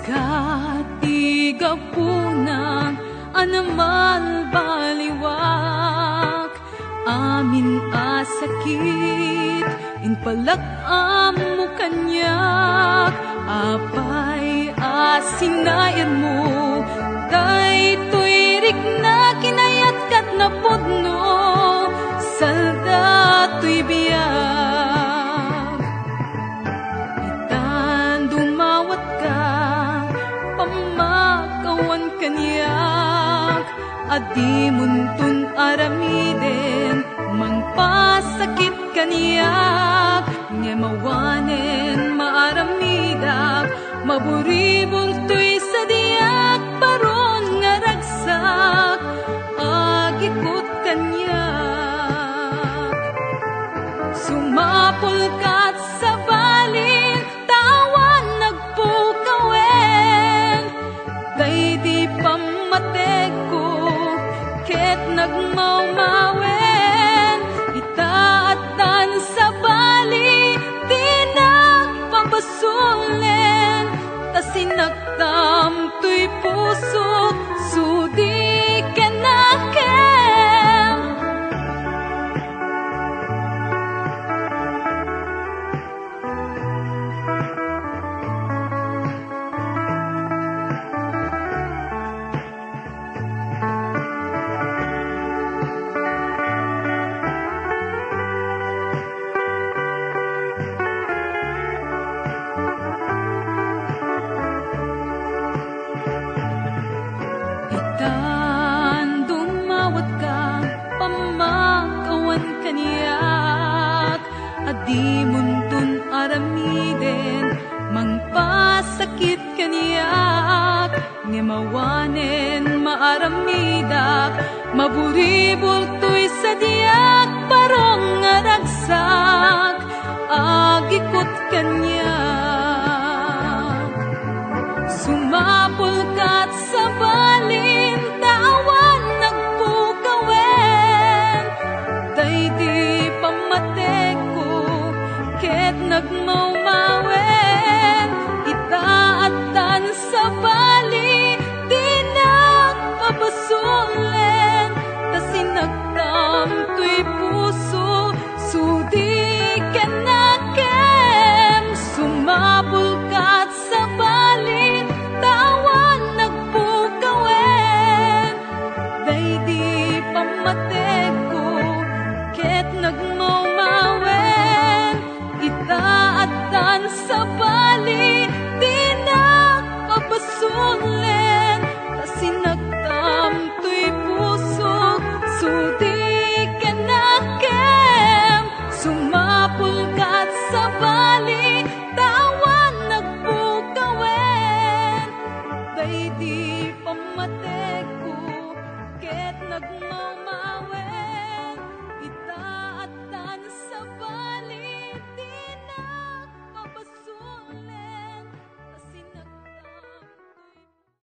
Katigapunang anamal baliwak, amin asakit inpalak amo kanyak, apay asinayan mo daytoy rik na kinayat kat na pudno salda to'y biyag. Itan dumawat ka pamakawan kanyak, adi muntun aramiden mangpasakit kanyak, nga mawanen maaramidak maburibol to'y sa diyak paron nga ragsak agikot kanyak. Sumapol kat sa balin tawan nagpukawen, day di pamateg ko ket nagmaumawen, itaatan sa bali di nagpapasulen, tasinagtam to'y puso sudi kenakem. Itan dumawat ka pamakawan kanyak, adi muntun aramiden mangpasakit kanyak, nga mawanen maaramidak maburibol to'y sa diyak parong nga ragsak agikot kanyak. Sumapol kat sa balin tawan nagpukawen, day di pamateg ko ket nagmaumawen, itaatan sa bali di nagpapasulen, tasinagtam to'y puso sudi kenakem. Sumapol kat sa balin tawan nagpukawen, day di pamateg ko ket nagmaumawen, itaatan sa bali di nagpapasulen, tasinagtam to'y puso sudi kenakem. Sumapol kat sa bali tawan nagpukawen, day di pamateg ko ket nagmaumawen.